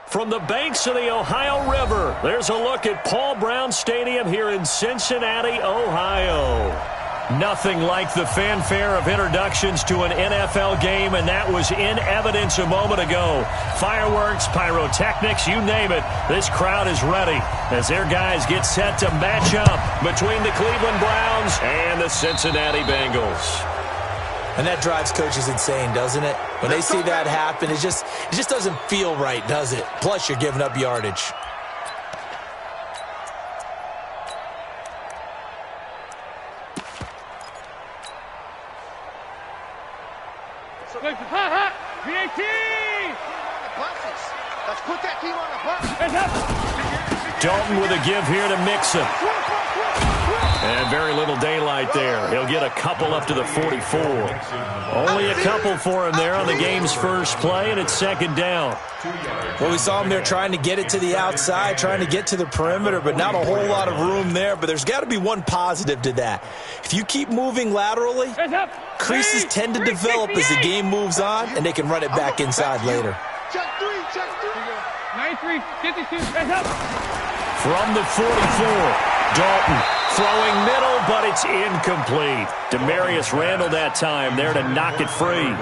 From the banks of the Ohio River, there's a look at Paul Brown Stadium here in Cincinnati, Ohio. Nothing like the fanfare of introductions to an NFL game, and that was in evidence a moment ago. Fireworks, pyrotechnics, you name it, this crowd is ready as their guys get set to match up between the Cleveland Browns and the Cincinnati Bengals. And that drives coaches insane, doesn't it? When they see that happen, it just doesn't feel right, does it? Plus, you're giving up yardage. Dalton with a give here to Mixon. And very little daylight there. He'll get a couple up to the 44. Only a couple for him there on the game's first play, and it's second down. Well, we saw him there trying to get it to the outside, trying to get to the perimeter, but not a whole lot of room there. But there's got to be one positive to that. If you keep moving laterally, creases tend to develop as the game moves on, and they can run it back inside later. Check three. 93, 52, hands up. From the 44, Dalton throwing middle, but it's incomplete. Demarius Randall that time there to knock it free.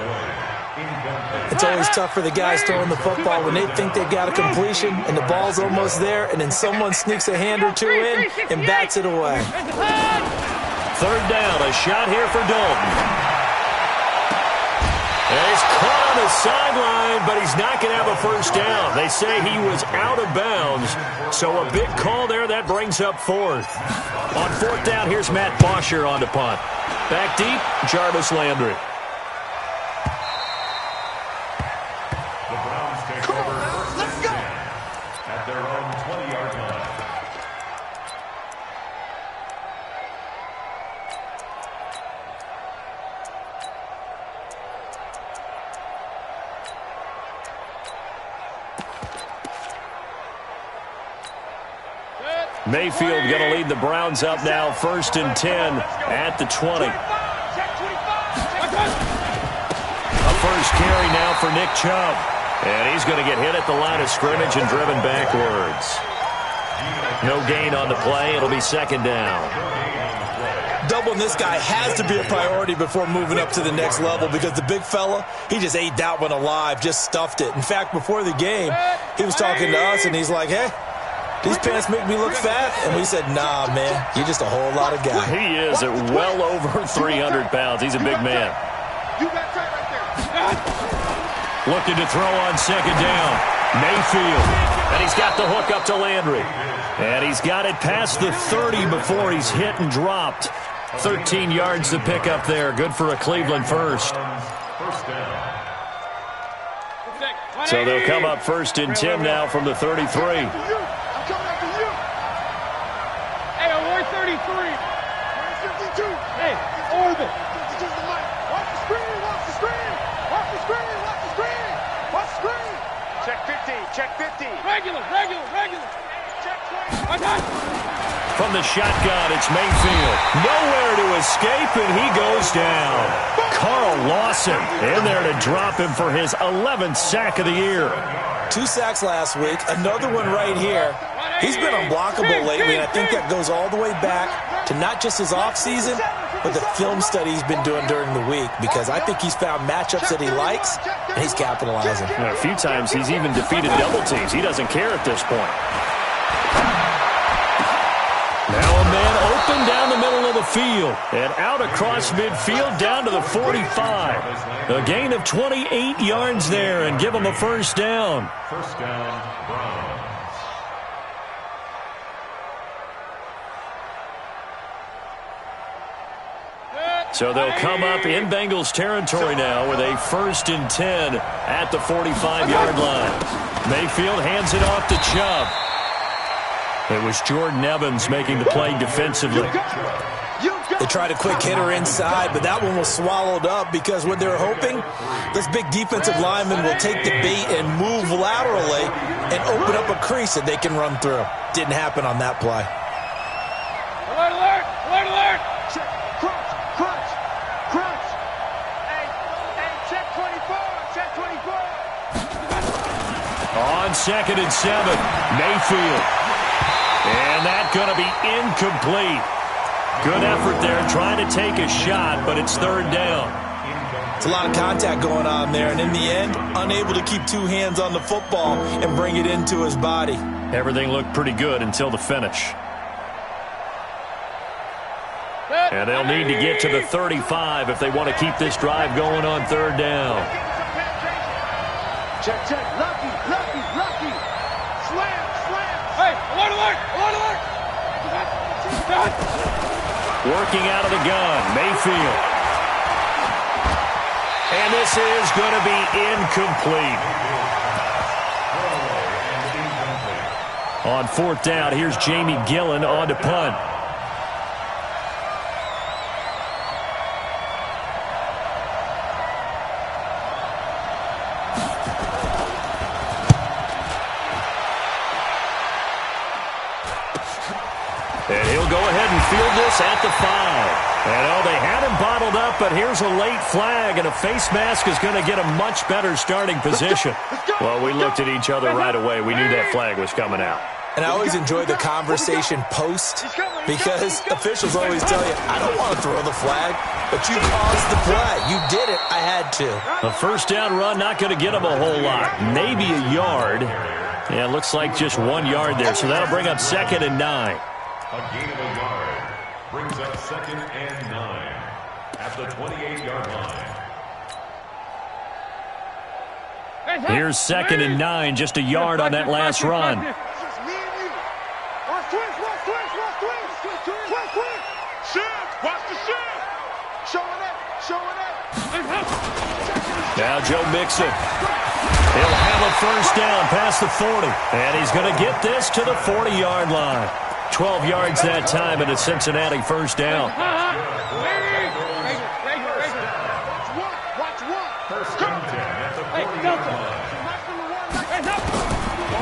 It's always tough for the guys throwing the football when they think they've got a completion and the ball's almost there, and then someone sneaks a hand or two in and bats it away. Third down, a shot here for Dalton. And he's caught on the sideline, but he's not going to have a first down. They say he was out of bounds, so a big call there. That brings up fourth. On fourth down, here's Matt Bosher on to punt. Back deep, Jarvis Landry. The Browns take over first and 10 at their own 20-yard line. Mayfield going to lead the Browns up now, first and 10 at the 20. A first carry now for Nick Chubb. And he's going to get hit at the line of scrimmage and driven backwards. No gain on the play. It'll be second down. Doubling this guy has to be a priority before moving up to the next level, because the big fella, he just ate that one alive, just stuffed it. In fact, before the game, he was talking to us, and he's like, hey, these pants make me look fat. And we said, nah, man, you're just a whole lot of guy. He is at well over 300 pounds. He's a big man. Looking to throw on second down. Mayfield. And he's got the hook up to Landry. And he's got it past the 30 before he's hit and dropped. 13 yards to pick up there. Good for a Cleveland first. So they'll come up first and 10 now from the 33. Check 50. Regular. Check 20. From the shotgun, it's Mayfield. Nowhere to escape, and he goes down. Carl Lawson in there to drop him for his 11th sack of the year. 2 sacks last week, another one right here. He's been unblockable lately, and I think that goes all the way back to not just his offseason, but the film study he's been doing during the week, because I think he's found matchups that he likes, and he's capitalizing. A few times he's even defeated double teams. He doesn't care at this point. Now a man open down the middle of the field and out across midfield down to the 45. A gain of 28 yards there and give him a first down. First down, Browns. So they'll come up in Bengals territory now with a first and 10 at the 45-yard line. Mayfield hands it off to Chubb. It was Jordan Evans making the play defensively. They tried a quick hitter inside, but that one was swallowed up, because what they're hoping, this big defensive lineman will take the bait and move laterally and open up a crease that they can run through. Didn't happen on that play. Alert! Check, crunch. Hey, check 24. On 2nd and 7, Mayfield. And that's going to be incomplete. Good effort there trying to take a shot, but it's 3rd down. It's a lot of contact going on there, and in the end, unable to keep 2 hands on the football and bring it into his body. Everything looked pretty good until the finish. And they'll need to get to the 35 if they want to keep this drive going on 3rd down. Check, check. Lucky. Slam. Hey, alert. Working out of the gun, Mayfield. And this is going to be incomplete. On 4th down, here's Jamie Gillen on to punt. And he'll go ahead and field this at the 5. And, they had him bottled up, but here's a late flag, and a face mask is going to get a much better starting position. Well, we looked at each other right away. We knew that flag was coming out. And I always enjoy the conversation post because officials always tell you, I don't want to throw the flag, but you caused the play. You did it. I had to. A 1st down run, not going to get him a whole lot. Maybe a yard. Yeah, it looks like just 1 yard there, so that'll bring up 2nd and 9. A gain of a yard brings up 2nd and 9 at the 28-yard line. Here's 2nd and 9, just a yard on that last run. Now Joe Mixon. He'll have a 1st down past the 40. And he's going to get this to the 40-yard line. 12 yards that time, and a Cincinnati 1st down.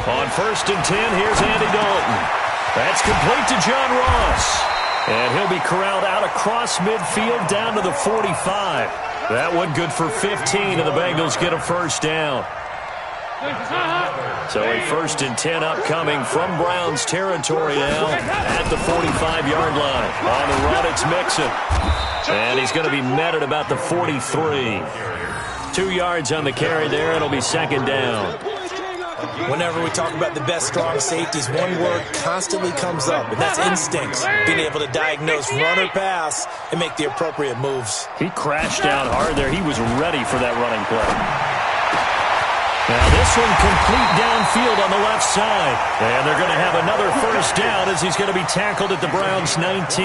On 1st and 10, here's Andy Dalton. That's complete to John Ross. And he'll be corralled out across midfield down to the 45. That one good for 15, and the Bengals get a 1st down. So a 1st and 10 upcoming from Browns territory now at the 45-yard line. On the run, it's Mixon. And he's going to be met at about the 43. 2 yards on the carry there. It'll be 2nd down. Whenever we talk about the best strong safeties, one word constantly comes up, and that's instincts. Being able to diagnose run or pass and make the appropriate moves. He crashed down hard there. He was ready for that running play. Now this one complete downfield on the left side. And they're going to have another 1st down as he's going to be tackled at the Browns' 19.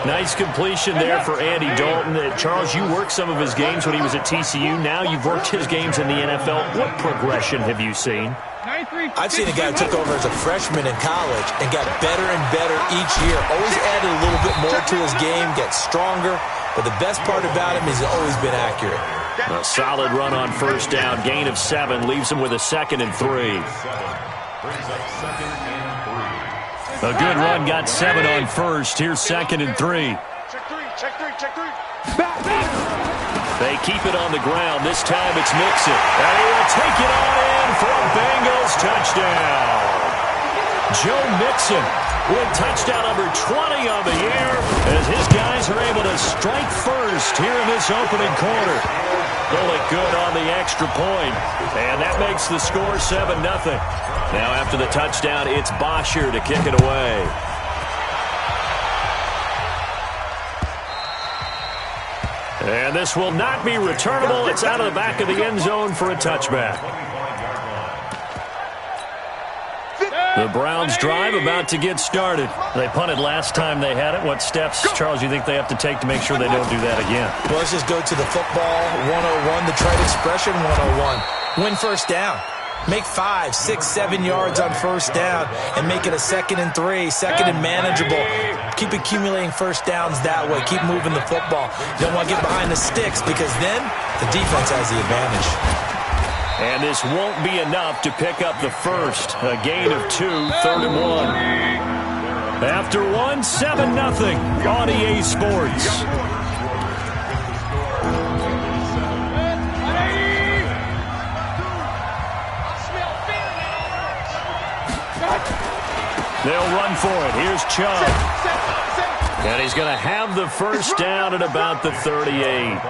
Nice completion there for Andy Dalton. Charles, you worked some of his games when he was at TCU. Now you've worked his games in the NFL. What progression have you seen? I've seen a guy who took over as a freshman in college and got better and better each year. Always added a little bit more to his game, gets stronger. But the best part about him is he's always been accurate. A solid run on 1st down. Gain of 7 leaves him with a 2nd and 3. A good run, got 7 on 1st. Here's 2nd and 3. Check three. They keep it on the ground. This time it's Mixon. And he will take it on in for a Bengals touchdown. Joe Mixon with touchdown number 20 on the air as his guys are able to strike first here in this opening quarter. Pull it good on the extra point. And that makes the score 7-0. Now after the touchdown, it's Bosher to kick it away. And this will not be returnable. It's out of the back of the end zone for a touchback. The Browns drive about to get started. They punted last time they had it. What steps, Charles, you think they have to take to make sure they don't do that again? Well, let's just go to the football 101, the trade expression 101. Win 1st down. Make 5, 6, 7 yards on 1st down and make it a 2nd and 3, 2nd and manageable. Keep accumulating 1st downs that way. Keep moving the football. You don't want to get behind the sticks because then the defense has the advantage. And this won't be enough to pick up the 1st. A gain of 2, 3rd and 1. After 1, 7-0 on EA Sports. They'll run for it. Here's Chubb. And he's going to have the first down at about the 38.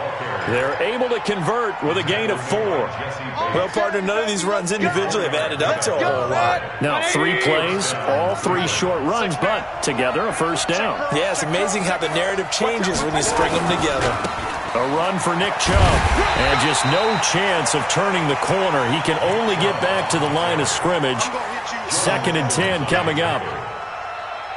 They're able to convert with a gain of 4. Well, partner, none of these runs individually have added up to a whole lot. Now 3 plays, all 3 short runs, but together a first down. Yeah, it's amazing how the narrative changes when you string them together. A run for Nick Chubb. And just no chance of turning the corner. He can only get back to the line of scrimmage. 2nd and 10 coming up.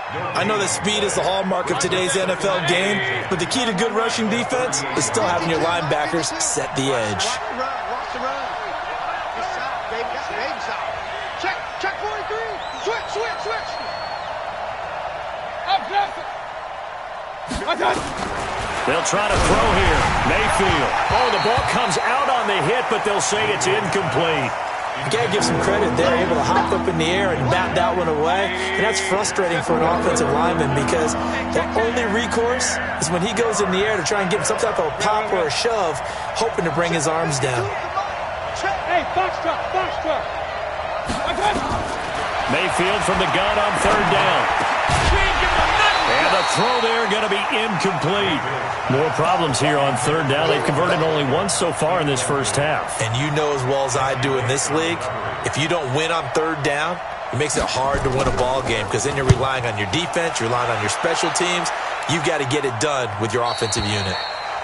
I know that speed is the hallmark of today's NFL game, but the key to good rushing defense is still having your linebackers set the edge. Check 43. Switch. Up, They'll try to throw here. Mayfield. Oh, the ball comes out on the hit, but they'll say it's incomplete. You got to give some credit. They're able to hop up in the air and bat that one away. And that's frustrating for an offensive lineman because the only recourse is when he goes in the air to try and get some type of a pop or a shove, hoping to bring his arms down. Hey, box truck. Mayfield from the gun on 3rd down. And the throw there going to be incomplete. More problems here on 3rd down. They've converted only once so far in this first half. And you know as well as I do in this league, if you don't win on 3rd down, it makes it hard to win a ball game because then you're relying on your defense, you're relying on your special teams. You've got to get it done with your offensive unit.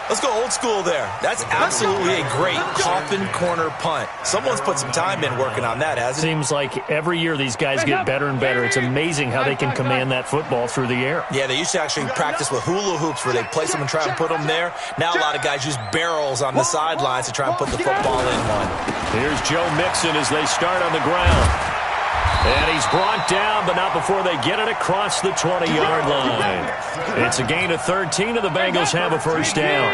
Let's go old school there. That's absolutely a great coffin corner punt. Someone's put some time in working on that, hasn't it? Seems like every year these guys get better and better. It's amazing how they can command that football through the air. Yeah, they used to actually practice with hula hoops where they place them and try and put them there. Now a lot of guys use barrels on the sidelines to try and put the football in one. Here's Joe Mixon as they start on the ground. And he's brought down, but not before they get it across the 20-yard line. It's a gain of 13, and the Bengals have a first down.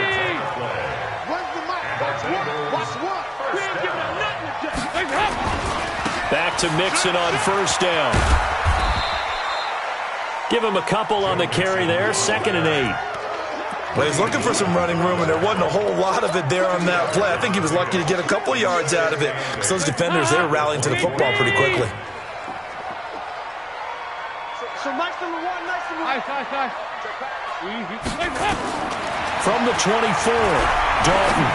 Back to Mixon on first down. Give him a couple on the carry there, 2nd and 8. Well, he's looking for some running room, and there wasn't a whole lot of it there on that play. I think he was lucky to get a couple yards out of it because those defenders, they were rallying to the football pretty quickly. So nice number 1, nice. From the 24, Dalton.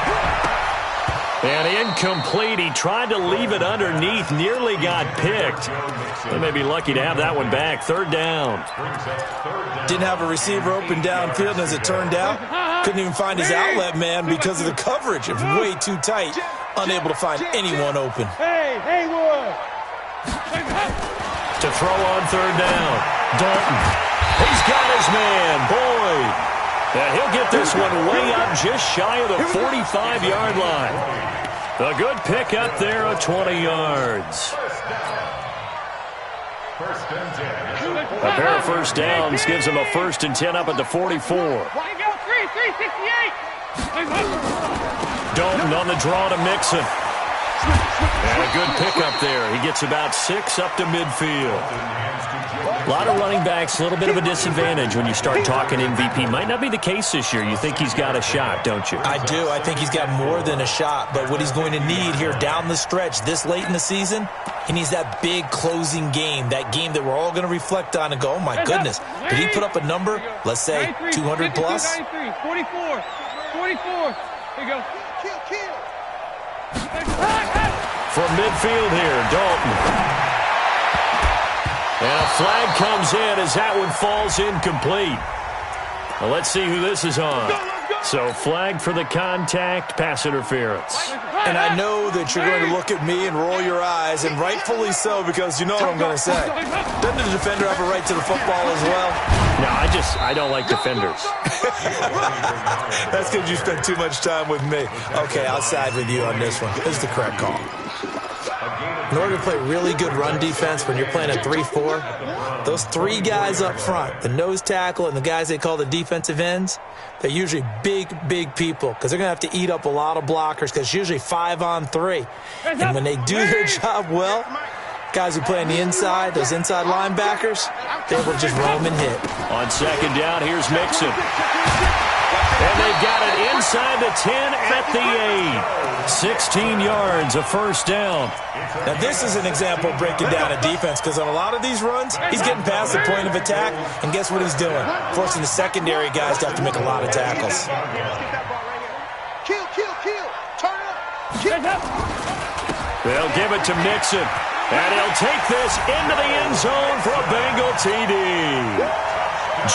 And incomplete. He tried to leave it underneath, nearly got picked. They may be lucky to have that one back. 3rd down. Didn't have a receiver open downfield, and as it turned out, couldn't even find his outlet man because of the coverage. It was way too tight, unable to find anyone open. Hey, Haywood. To throw on 3rd down. Dalton. He's got his man, Boyd. And he'll get this one way up just shy of the 45-yard line. A good pick up there of 20 yards. A pair of first downs gives him a 1st and 10 up at the 44. Dalton on the draw to Mixon. And a good pickup there. He gets about 6 up to midfield. A lot of running backs, a little bit of a disadvantage when you start talking MVP. Might not be the case this year. You think he's got a shot, don't you? I do. I think he's got more than a shot. But what he's going to need here down the stretch this late in the season, he needs that big closing game, that game that we're all going to reflect on and go, oh, my goodness, did he put up a number, let's say, 200 plus? 44. Here you go. Kill. From midfield here, Dalton. And a flag comes in as that one falls incomplete. Well, let's see who this is on. So flag for the contact, pass interference. And I know that you're going to look at me and roll your eyes, and rightfully so, because you know what I'm going to say. Doesn't the defender have a right to the football as well? No, I don't like defenders. That's because you spend too much time with me. Okay, I'll side with you on this one. This is the correct call. In order to play really good run defense when you're playing a 3-4, those 3 guys up front, the nose tackle and the guys they call the defensive ends, they're usually big people because they're going to have to eat up a lot of blockers because it's usually 5 on 3. And when they do their job well, guys who play on the inside, those inside linebackers, they're able to just roam and hit. On 2nd down, here's Mixon. And they've got it inside the 10 at the 8. 16 yards, a first down. Now, this is an example of breaking down a defense because on a lot of these runs, he's getting past the point of attack, and guess what he's doing? Forcing the secondary guys to have to make a lot of tackles. Kill. Turn it up. They'll give it to Mixon, and he'll take this into the end zone for a Bengal TD.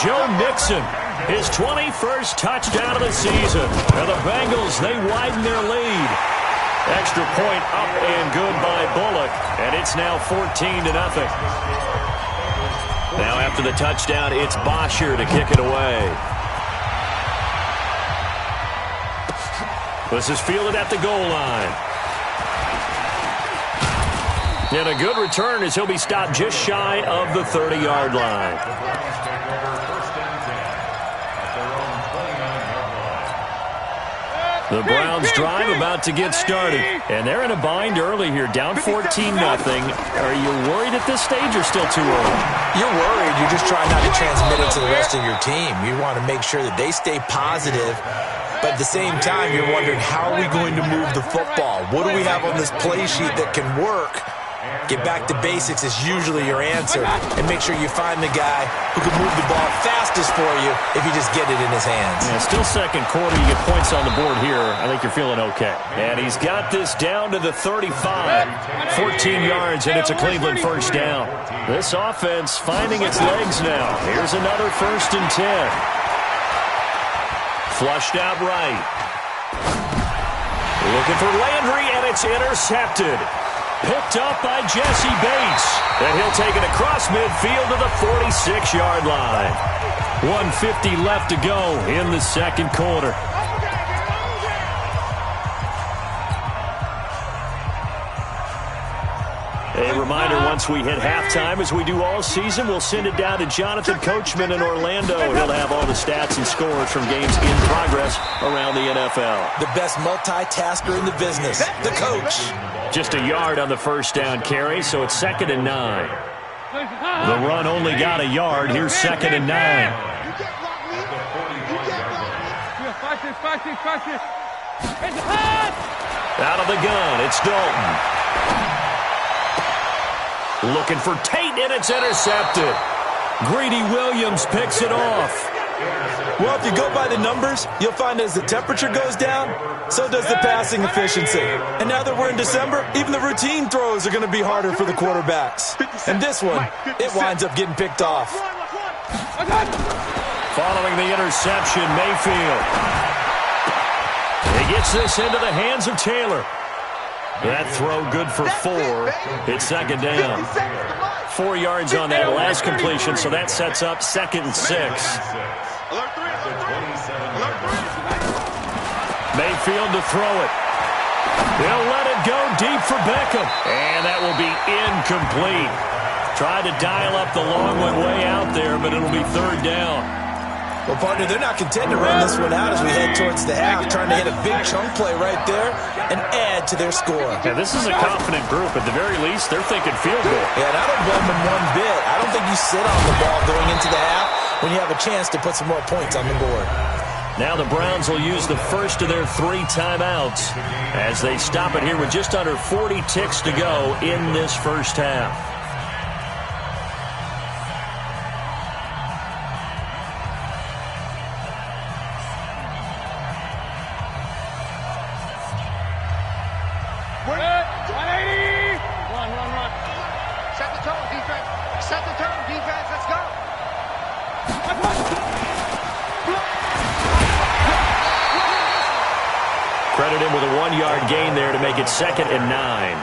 Joe Mixon, his 21st touchdown of the season. And the Bengals, they widen their lead. Extra point up and good by Bullock, and it's now 14-0. Now after the touchdown, it's Bosher to kick it away. This is fielded at the goal line. And a good return as he'll be stopped just shy of the 30-yard line. The Browns drive about to get started, and they're in a bind early here, down 14-0. Are you worried at this stage or still too early? You're worried. You're just trying not to transmit it to the rest of your team. You want to make sure that they stay positive, but at the same time, you're wondering, how are we going to move the football? What do we have on this play sheet that can work? Get back to basics is usually your answer, and make sure you find the guy who can move the ball fastest for you if you just get it in his hands. Yeah, still second quarter. You get points on the board here. I think you're feeling okay. And he's got this down to the 35. 14 yards, and it's a Cleveland first down. This offense finding its legs now. Here's another 1st and 10. Flushed out right. Looking for Landry, and it's intercepted. Picked up by Jesse Bates. And he'll take it across midfield to the 46-yard line. 1:50 left to go in the second quarter. A reminder, once we hit halftime, as we do all season, we'll send it down to Jonathan Coachman in Orlando. He'll have all the stats and scores from games in progress around the NFL. The best multitasker in the business, the coach. Just a yard on the first down carry, so it's 2nd and 9. The run only got a yard. Here's 2nd and 9. Out of the gun, it's Dalton. Looking for Tate, and it's intercepted. Greedy Williams picks it off. Well, if you go by the numbers, you'll find as the temperature goes down, so does the passing efficiency. And now that we're in December, even the routine throws are going to be harder for the quarterbacks. And this one, it winds up getting picked off. Following the interception, Mayfield. He gets this into the hands of Taylor. That throw good for 4. It's 2nd down. 4 yards on that last completion, so that sets up 2nd and 6. Mayfield to throw it. He'll let it go deep for Beckham. And that will be incomplete. Tried to dial up the long one way out there, but it'll be 3rd down. Well, partner, they're not content to run this one out as we head towards the half, trying to hit a big chunk play right there and add to their score. Yeah, this is a confident group. At the very least, they're thinking field goal. Yeah, and I don't blame them one bit. I don't think you sit on the ball going into the half when you have a chance to put some more points on the board. Now the Browns will use the first of their 3 timeouts as they stop it here with just under 40 ticks to go in this first half. Credit him with a 1-yard gain there to make it 2nd and 9.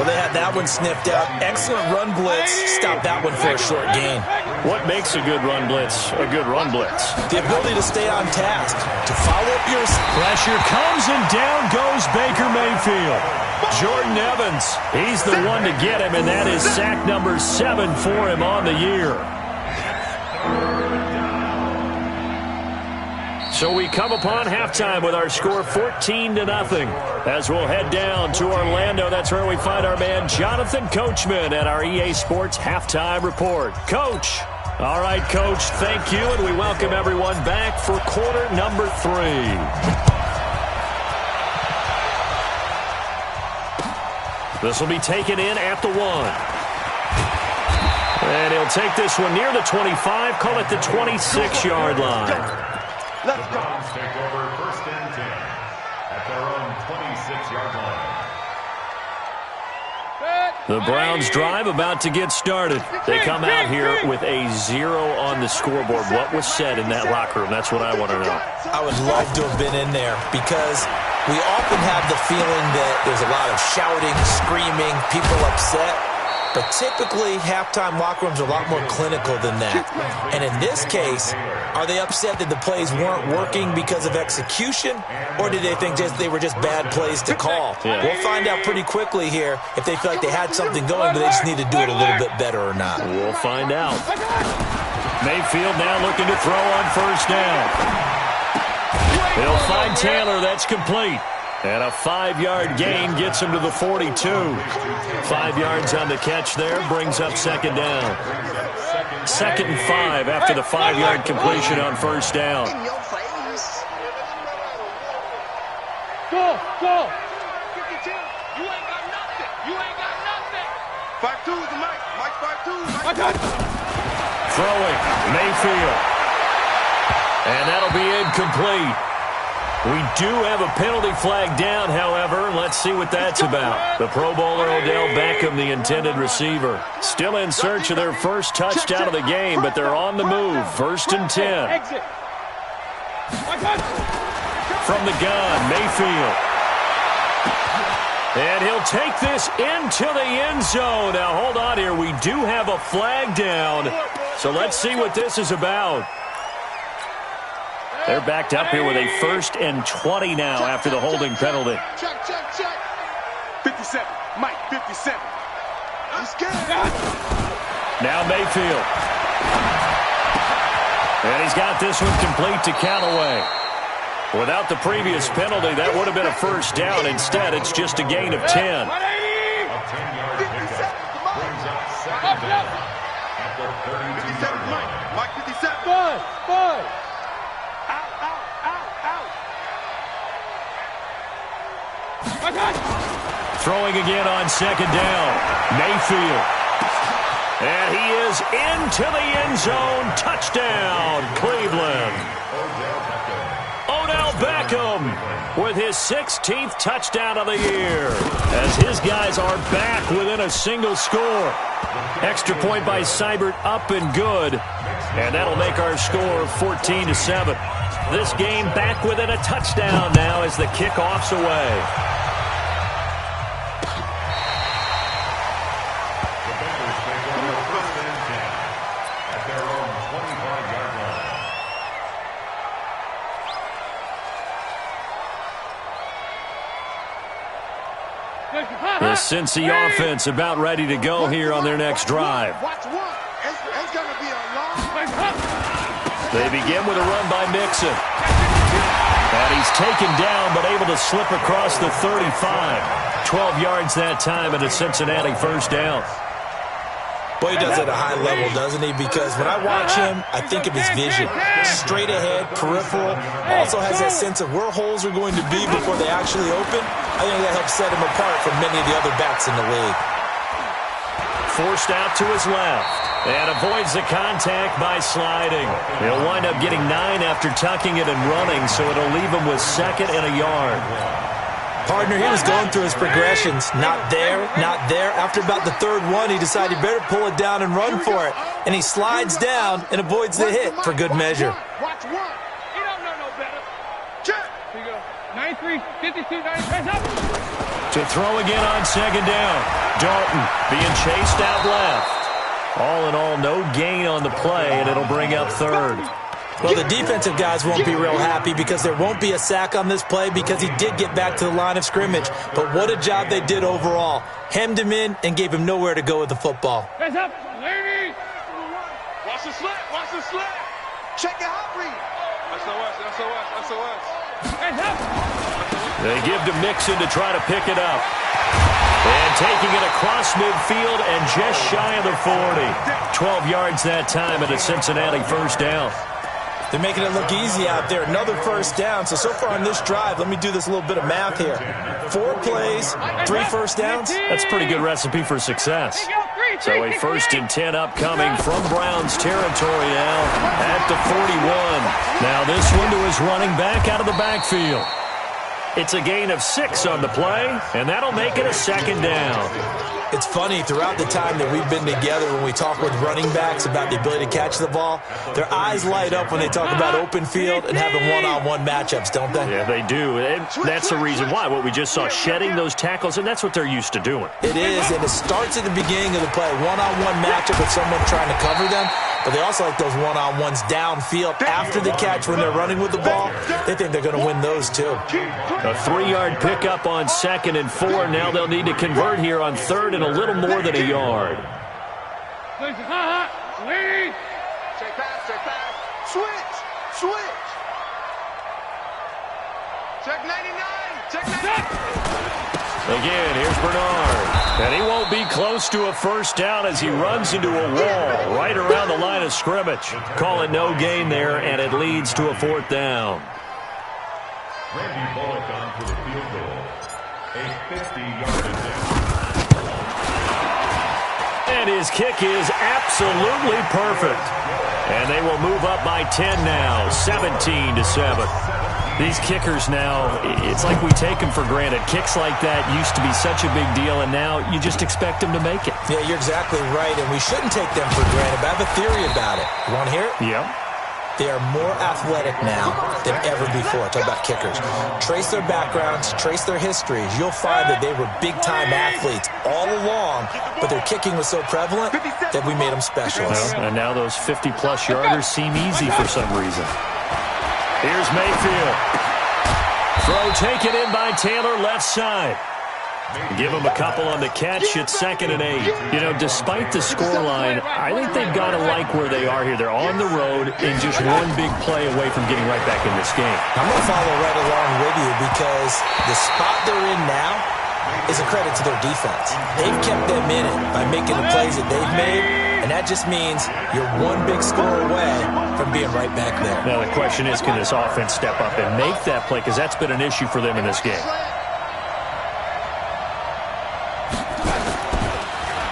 Well, they had that one sniffed out. Excellent run blitz. Stop that one for a short gain. What makes a good run blitz a good run blitz? The ability to stay on task, to follow up your... Pressure comes, and down goes Baker Mayfield. Jordan Evans, he's the one to get him, and that is sack number 7 for him on the year. So we come upon halftime with our score 14-0 as we'll head down to Orlando. That's where we find our man Jonathan Coachman at our EA Sports Halftime Report. Coach. All right, Coach, thank you, and we welcome everyone back for quarter number 3. This will be taken in at the 1. And he'll take this one near the 25, call it the 26-yard line. Let's go. The Browns take over 1st and 10 at their own 26-yard line. The Browns drive about to get started. They come out here with a 0 on the scoreboard. What was said in that locker room? That's what I want to know. I would love to have been in there because we often have the feeling that there's a lot of shouting, screaming, people upset. But typically, halftime locker rooms are a lot more clinical than that. And in this case, are they upset that the plays weren't working because of execution? Or did they think they were just bad plays to call? Yeah. We'll find out pretty quickly here if they feel like they had something going, but they just need to do it a little bit better or not. We'll find out. Mayfield now looking to throw on 1st down. He'll find Taylor. That's complete. And a 5-yard gain gets him to the 42. 5 yards on the catch there, brings up 2nd down. 2nd and 5 after the 5-yard completion on 1st down. Go! 52. You ain't got nothing. You ain't got nothing. 5-2 is the mic. Mike 5-2. Throwing, Mayfield. And that'll be incomplete. We do have a penalty flag down, however. Let's see what that's about. The Pro Bowler Odell Beckham, the intended receiver. Still in search of their first touchdown of the game, but they're on the move. 1st and 10. From the gun, Mayfield. And he'll take this into the end zone. Now, hold on here. We do have a flag down. So let's see what this is about. They're backed up here with a 1st and 20 now after the holding penalty. Check. 57. Mike, 57. He's scared. Now Mayfield. And he's got this one complete to Callaway. Without the previous penalty, that would have been a 1st down. Instead, it's just a gain of 10. A 10-yard pickup brings up 2nd down at the 32-yard line. Mike, 57. Five. Throwing again on 2nd down. Mayfield. And he is into the end zone. Touchdown, Cleveland. Odell Beckham with his 16th touchdown of the year as his guys are back within a single score. Extra point by Seibert up and good. And that'll make our score 14-7. This game back within a touchdown now as the kickoff's away. The Cincy offense about ready to go here on their next drive. It's going to be a long... They begin with a run by Mixon. And he's taken down but able to slip across the 35. 12 yards that time and a Cincinnati 1st down. Boy, he does it at a high level, doesn't he? Because when I watch him, I think of his vision. Straight ahead, peripheral. Also has that sense of where holes are going to be before they actually open. I think that helps set him apart from many of the other backs in the league. Forced out to his left. And avoids the contact by sliding. He'll wind up getting 9 after tucking it and running, so it'll leave him with 2nd and a yard. Partner, he was going through his progressions. Not there, not there. After about the 3rd one, he decided better pull it down and run for it. And he slides down and avoids the hit for good measure. Watch one. You don't know no better. Check. Here you go. 93, 52, 93. Up. To throw again on 2nd down. Dalton being chased out left. All in all, no gain on the play, and it'll bring up 3rd. Well, the defensive guys won't be real happy because there won't be a sack on this play because he did get back to the line of scrimmage. But what a job they did overall. Hemmed him in and gave him nowhere to go with the football. Hands up, ladies. Watch the slip. Watch the slip. Check your hot read. SOS. They give to Mixon to try to pick it up. And taking it across midfield and just shy of the 40. 12 yards that time at a Cincinnati first down. They're making it look easy out there. Another first down. So far on this drive, let me do this little bit of math here. 4 plays, 3 first downs. That's a pretty good recipe for success. So a 1st and 10 upcoming from Browns territory now at the 41. Now this one to his running back out of the backfield. It's a gain of 6 on the play, and that'll make it a 2nd down. It's funny, throughout the time that we've been together, when we talk with running backs about the ability to catch the ball, their eyes light up when they talk about open field and having one-on-one matchups, don't they? Yeah, they do. And that's the reason why. What we just saw, shedding those tackles, and that's what they're used to doing. It is, and it starts at the beginning of the play. One-on-one matchup with someone trying to cover them, but they also like those one-on-ones downfield after the catch when they're running with the ball. They think they're going to win those, too. A 3-yard pickup on 2nd and 4. Now they'll need to convert here on 3rd and a little more than a yard. Check pass. Switch. Check 99. Check 99. Again, here's Bernard. And he won't be close to a first down as he runs into a wall right around the line of scrimmage. Call it no gain there, and it leads to a 4th down. Randy Bullock on for the field goal. A 50-yard attempt. And his kick is absolutely perfect. And they will move up by 10 now, 17-7. These kickers now, it's like we take them for granted. Kicks like that used to be such a big deal, and now you just expect them to make it. Yeah, you're exactly right, and we shouldn't take them for granted, but I have a theory about it. You want to hear it? Yep. They are more athletic now than ever before. Talk about kickers. Trace their backgrounds, trace their histories. You'll find that they were big-time athletes all along, but their kicking was so prevalent that we made them specialists. Well, and now those 50-plus yarders seem easy for some reason. Here's Mayfield. Throw taken in by Taylor, left side. Give him a couple on the catch. It's 2nd and 8. You know, despite the scoreline, I think they've got to like where they are here. They're on the road and just one big play away from getting right back in this game. I'm going to follow right along with you because the spot they're in now is a credit to their defense. They've kept them in it by making the plays that they've made, and that just means you're one big score away from being right back there. Now the question is, can this offense step up and make that play? Because that's been an issue for them in this game.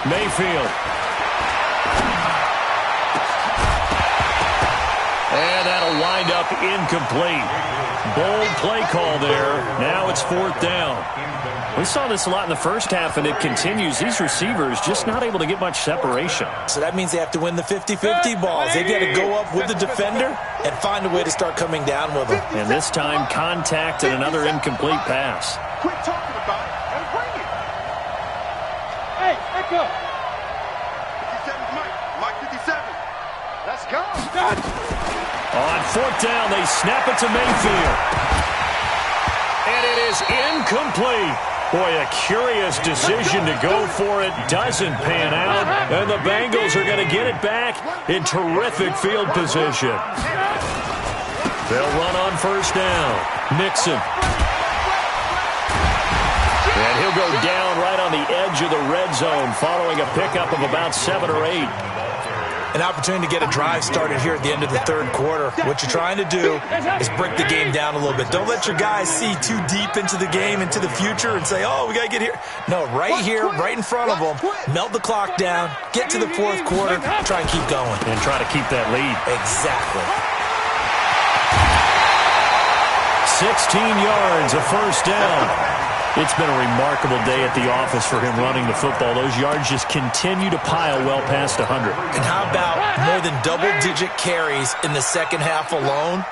Mayfield. And that'll wind up incomplete. Bold play call there. Now it's 4th down. We saw this a lot in the first half, and it continues. These receivers just not able to get much separation. So that means they have to win the 50-50 balls. They've got to go up with the defender and find a way to start coming down with them. And this time, contact and another incomplete pass. Quit talking about it and bring it. Hey, let's go. 57's Mike 57. Let's go. On 4th down, they snap it to Mayfield. And it is incomplete. Boy, a curious decision to go for it. Doesn't pan out. And the Bengals are going to get it back in terrific field position. They'll run on 1st down. Mixon. And he'll go down right on the edge of the red zone following a pickup of about 7 or 8. An opportunity to get a drive started here at the end of the 3rd quarter. What you're trying to do is break the game down a little bit. Don't let your guys see too deep into the game, into the future, and say, oh, we got to get here. No, right here, right in front of them, melt the clock down, get to the 4th quarter, try and keep going. And try to keep that lead. Exactly. 16 yards, a 1st down. It's been a remarkable day at the office for him running the football. Those yards just continue to pile well past 100. And how about more than double-digit carries in the second half alone?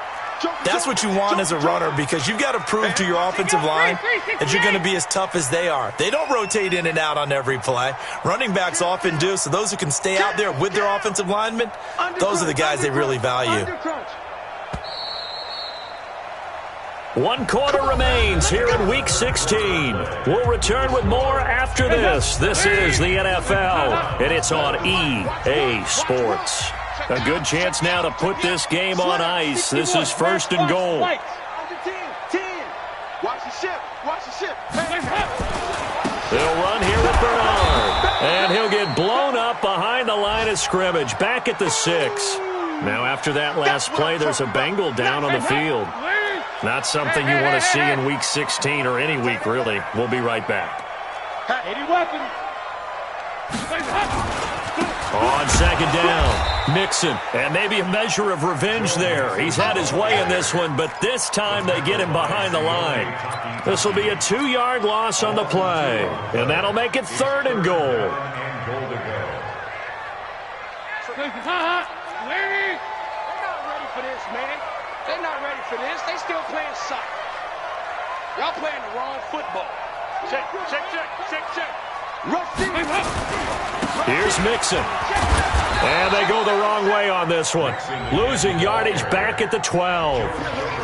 That's what you want as a runner, because you've got to prove to your offensive line that you're going to be as tough as they are. They don't rotate in and out on every play. Running backs often do, so those who can stay out there with their offensive linemen, those are the guys they really value. 1 quarter remains here in Week 16. We'll return with more after this. This is the NFL, and it's on EA Sports. A good chance now to put this game on ice. This is 1st and goal. Watch the ship. They'll run here Bernard. And he'll get blown up behind the line of scrimmage, back at the 6. Now, after that last play, there's a Bengal down on the field. Not something you want to see in Week 16 or any week, really. We'll be right back. On second down, Mixon. And maybe a measure of revenge there. He's had his way in this one, but this time they get him behind the line. This will be a 2-yard loss on the play. And that'll make it 3rd and goal. They're not ready for this, man. They're not ready for this. They still playing soccer. Y'all playing the wrong football. Check. Here's Mixon. And they go the wrong way on this one. Losing yardage back at the 12.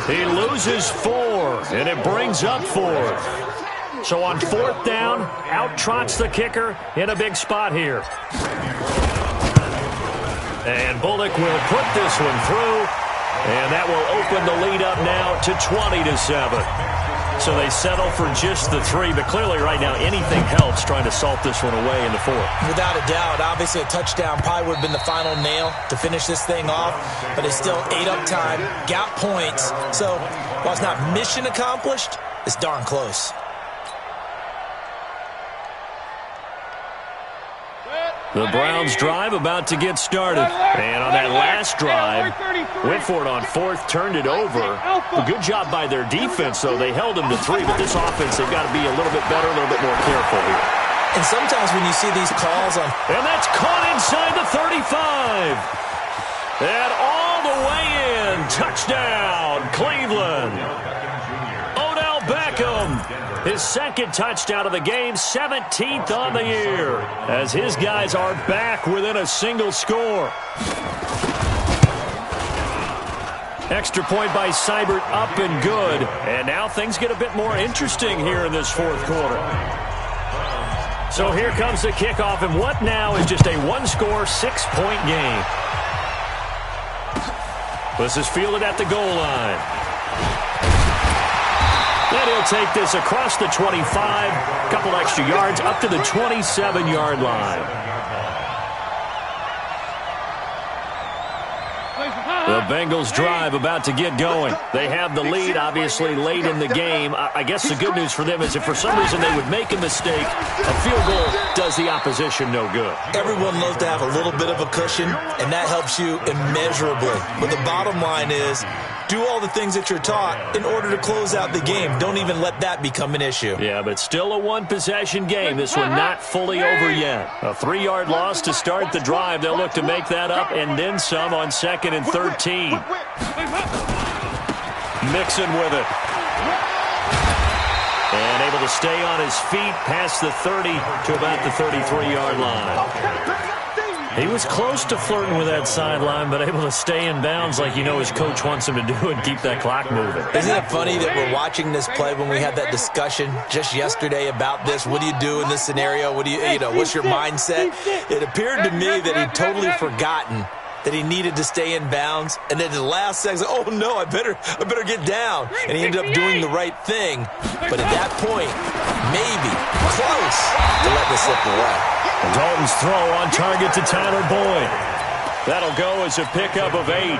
He loses 4, and it brings up 4th. So on 4th down, out trots the kicker in a big spot here. And Bullock will put this one through, and that will open the lead up now to 20-7. So they settle for just the 3, but clearly right now anything helps trying to salt this one away in the 4th. Without a doubt, obviously a touchdown probably would have been the final nail to finish this thing off, but it's still ate up time, got points. So while it's not mission accomplished, it's darn close. The Browns drive about to get started. And on that last drive, went for it on 4th, turned it over. A good job by their defense, though. They held them to 3, but this offense, they've got to be a little bit better, a little bit more careful here. And sometimes when you see these calls on... And that's caught inside the 35. And all the way in. Touchdown, Cleveland. Odell Beckham. His 2nd touchdown of the game, 17th on the year, as his guys are back within a single score. Extra point by Seibert, up and good. And now things get a bit more interesting here in this 4th quarter. So here comes the kickoff, and what now is just a 1-score, 6-point game. This is fielded at the goal line. Then he'll take this across the 25, a couple extra yards, up to the 27-yard line. The Bengals drive about to get going. They have the lead, obviously, late in the game. I guess the good news for them is if for some reason they would make a mistake, a field goal does the opposition no good. Everyone loves to have a little bit of a cushion, and that helps you immeasurably. But the bottom line is, do all the things that you're taught in order to close out the game. Don't even let that become an issue. Yeah, but still a 1-possession game. This one not fully over yet. A 3-yard loss to start the drive. They'll look to make that up and then some on 2nd and 13. Mixon with it. And able to stay on his feet past the 30 to about the 33-yard line. He was close to flirting with that sideline, but able to stay in bounds like you know his coach wants him to do and keep that clock moving. Isn't it funny that we're watching this play when we had that discussion just yesterday about this? What do you do in this scenario? What do you know, what's your mindset? It appeared to me that he'd totally forgotten that he needed to stay in bounds, and then at the last second, oh no, I better get down. And he ended up doing the right thing. But at that point, maybe close to let this slip away. And Dalton's throw on target to Tyler Boyd. That'll go as a pickup of 8.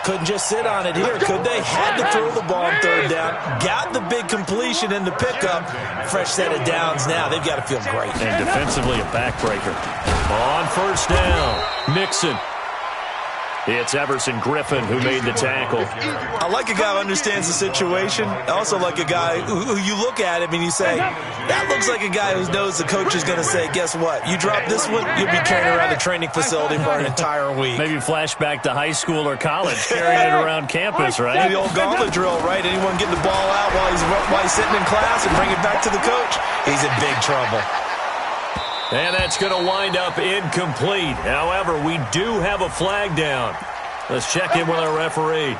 Couldn't just sit on it here, could they? Had to throw the ball on 3rd down. Got the big completion in the pickup. Fresh set of downs now. They've got to feel great. And defensively a backbreaker. On 1st down, Mixon. It's Everson Griffin who made the tackle. I like a guy who understands the situation. I also like a guy who you look at him and you say, that looks like a guy who knows the coach is going to say, guess what? You drop this one, you'll be carrying around the training facility for an entire week. Maybe flashback to high school or college, carrying it around campus, right? The old gauntlet drill, right? Anyone getting the ball out while he's sitting in class and bring it back to the coach, he's in big trouble. And that's going to wind up incomplete. However, we do have a flag down. Let's check in with our referee.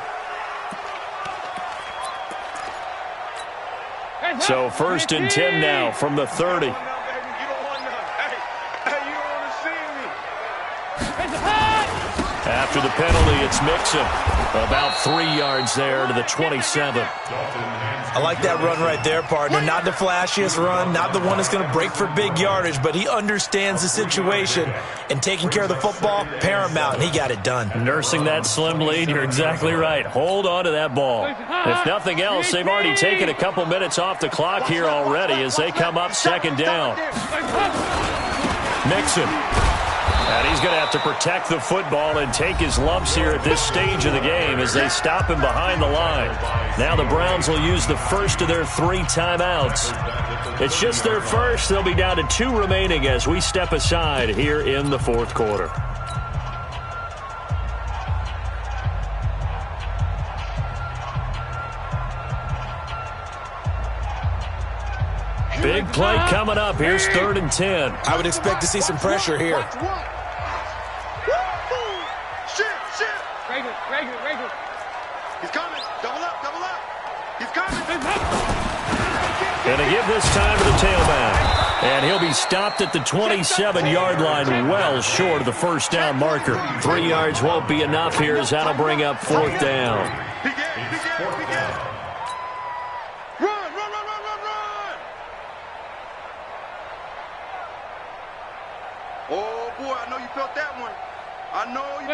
So 1st and 10 now from the 30. After the penalty, it's Mixon. About 3 yards there to the 27. I like that run right there, partner. Not the flashiest run, not the one that's going to break for big yardage, but he understands the situation, and taking care of the football, paramount, and he got it done. Nursing that slim lead, you're exactly right. Hold on to that ball. If nothing else, they've already taken a couple minutes off the clock here already as they come up second down. Mixon. And he's going to have to protect the football and take his lumps here at this stage of the game as they stop him behind the line. Now the Browns will use the first of their 3 timeouts. It's just their first. They'll be down to 2 remaining as we step aside here in the fourth quarter. Big play coming up. Here's 3rd and 10. I would expect to see some pressure here. He's coming. Double up. He's coming. Going to give this time to the tailback. And he'll be stopped at the 27-yard line, well short of the first down marker. 3 yards won't be enough here as that'll bring up 4th down. Run. Oh, boy, I know you felt that one.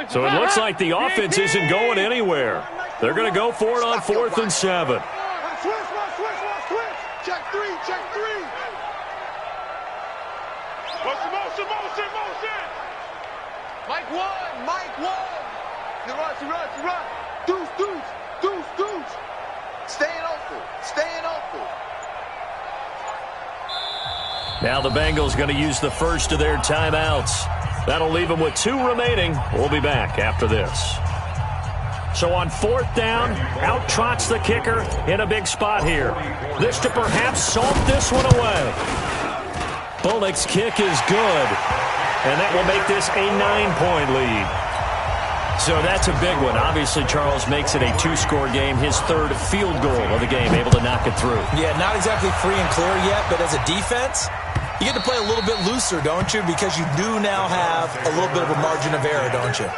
So it looks like the offense isn't going anywhere. They're going to go for it on 4th and 7. Switch. Check three. Motion. Mike one. He runs. Deuce. Staying open. Now the Bengals going to use the first of their timeouts. That'll leave them with 2 remaining. We'll be back after this. So on 4th down, out trots the kicker in a big spot here. This to perhaps salt this one away. Bullock's kick is good, and that will make this a 9-point lead. So that's a big one. Obviously, Charles makes it a 2-score game, his 3rd field goal of the game, able to knock it through. Yeah, not exactly free and clear yet, but as a defense, you get to play a little bit looser, don't you? Because you do now have a little bit of a margin of error, don't you?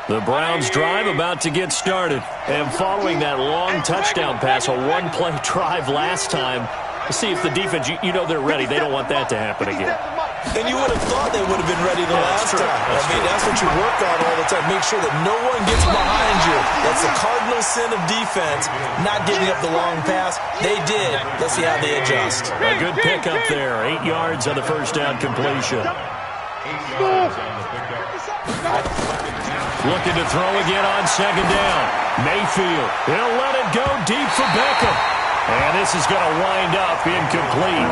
The Browns drive about to get started. And following that long touchdown pass, a 1-play drive last time, let's see if the defense, you know they're ready. They don't want that to happen again. And you would have thought they would have been ready the last time. That's what you work on all the time. Make sure that no one gets behind you. That's the cardinal sin of defense, not giving up the long pass. They did. Let's see how they adjust. A good pickup there. 8 yards on the first down completion. Looking to throw again on second down. Mayfield. He'll let it go deep for Beckham. And this is going to wind up incomplete.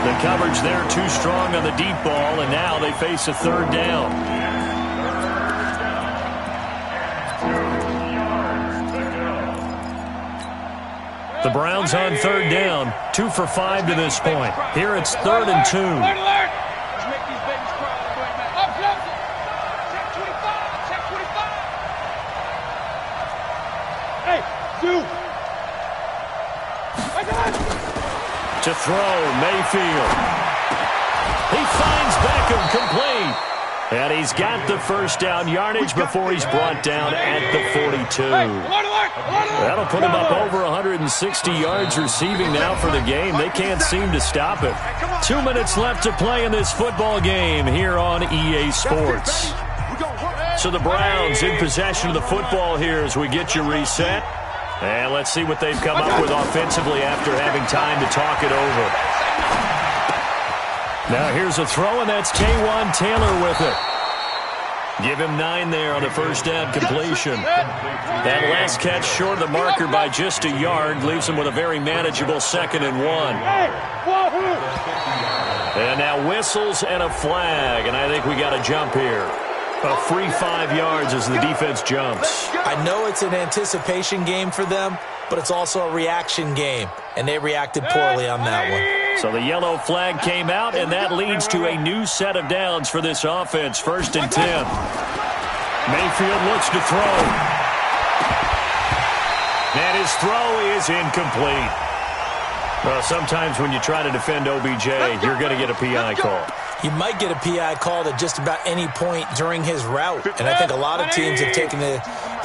The coverage there too strong on the deep ball, and now they face a 3rd down. The Browns on 3rd down, 2 for 5 to this point. Here it's 3rd and 2. To throw, Mayfield. He finds Beckham complete. And he's got the first down yardage before he's brought down at the 42. That'll put him up over 160 yards receiving now for the game. They can't seem to stop it. 2 minutes left to play in this football game here on EA Sports. So the Browns in possession of the football here as we get you reset. And let's see what they've come up with offensively after having time to talk it over. Now here's a throw, and that's K1 Taylor with it. Give him 9 there on the first down completion. That last catch short of the marker by just a yard leaves him with a very manageable 2nd and 1. And now whistles and a flag, and I think we got a jump here. A free 5 yards as the defense jumps. I know it's an anticipation game for them, but it's also a reaction game, and they reacted poorly on that one. So the yellow flag came out, and that leads to a new set of downs for this offense. 1st and 10. Mayfield looks to throw. And his throw is incomplete. Well, sometimes when you try to defend OBJ, you're going to get a PI call. He might get a PI called at just about any point during his route. And I think a lot of teams have taken the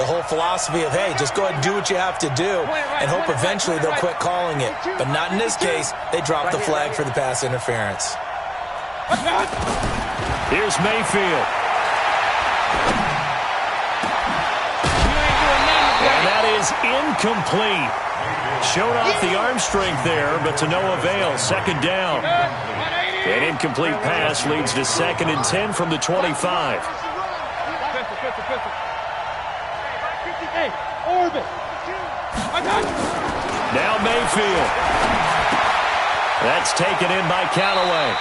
whole philosophy of, hey, just go ahead and do what you have to do and hope eventually they'll quit calling it. But not in this case. They dropped the flag for the pass interference. Here's Mayfield. And that is incomplete. Showed off the arm strength there, but to no avail. Second down. An incomplete pass leads to 2nd and 10 from the 25. Now Mayfield. That's taken in by Callaway.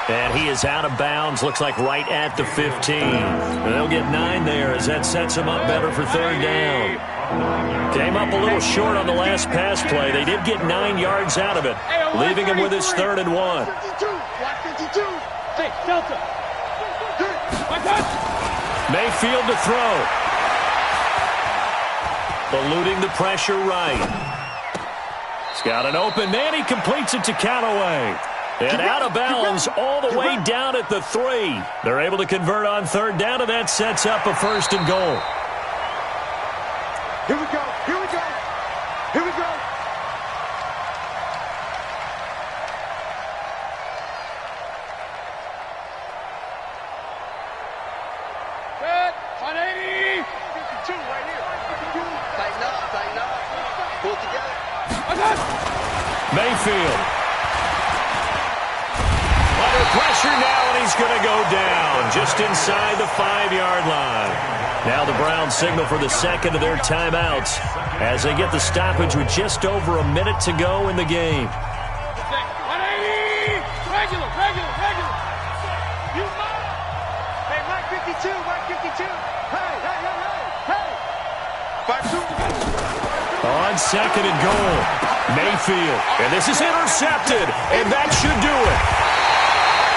And he is out of bounds, looks like right at the 15. And they'll get 9 there as that sets him up better for 3rd down. Came up a little short on the last pass play. They did get 9 yards out of it, leaving him with his 3rd and 1. Mayfield to throw. Eluding the pressure right. He's got an open man. He completes it to Callaway. And out of bounds all the way down at the 3. They're able to convert on 3rd down, and that sets up a 1st and goal. Here we go. Here we go. Here we go. Good. 180. 52 right here. Tighten up. Tighten up. Pull together. Mayfield. Under pressure now, and he's going to go down just inside the 5-yard line. Now the Browns signal for the 2nd of their timeouts as they get the stoppage with just over a minute to go in the game. 180! Regular. You might. Hey, Mike 52, Mike 52. Hey. 5-2. On 2nd and goal, Mayfield. And this is intercepted, and that should do it.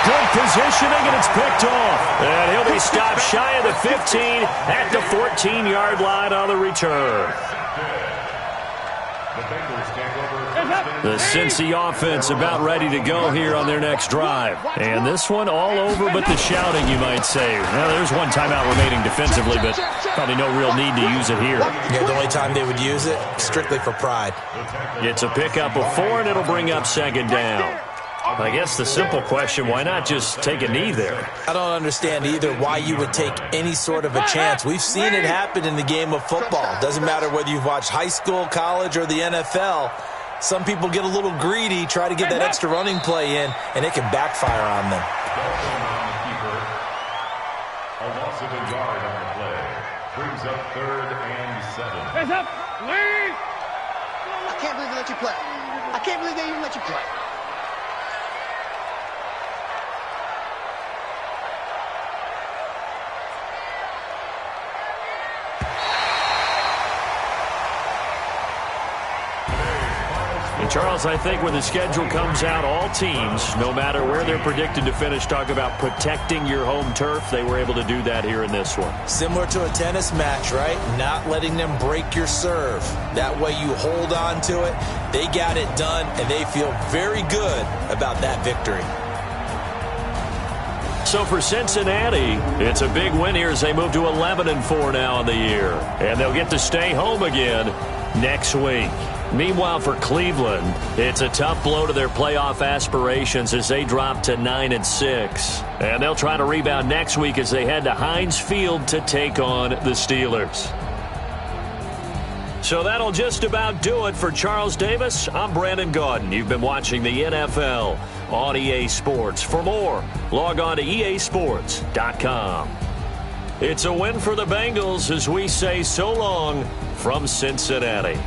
Good positioning, and it's picked off. And he'll be stopped shy of the 15 at the 14-yard line on the return. The Cincy offense about ready to go here on their next drive. And this one all over but the shouting, you might say. Now, there's one timeout remaining defensively, but probably no real need to use it here. Yeah, the only time they would use it, strictly for pride. It's a pickup of 4, and it'll bring up 2nd down. I guess the simple question, why not just take a knee there? I don't understand either why you would take any sort of a chance. We've seen it happen in the game of football. Doesn't matter whether you've watched high school, college, or the NFL. Some people get a little greedy, try to get that extra running play in, and it can backfire on them. A loss of a yard on the play. Brings up 3rd and 7. Hands up, please! I can't believe they let you play. I can't believe they even let you play. And Charles, I think when the schedule comes out, all teams, no matter where they're predicted to finish, talk about protecting your home turf. They were able to do that here in this one. Similar to a tennis match, right? Not letting them break your serve. That way you hold on to it. They got it done, and they feel very good about that victory. So for Cincinnati, it's a big win here as they move to 11-4 now in the year. And they'll get to stay home again next week. Meanwhile, for Cleveland, it's a tough blow to their playoff aspirations as they drop to 9-6. And they'll try to rebound next week as they head to Heinz Field to take on the Steelers. So that'll just about do it for Charles Davis. I'm Brandon Gaudin. You've been watching the NFL on EA Sports. For more, log on to easports.com. It's a win for the Bengals as we say so long from Cincinnati.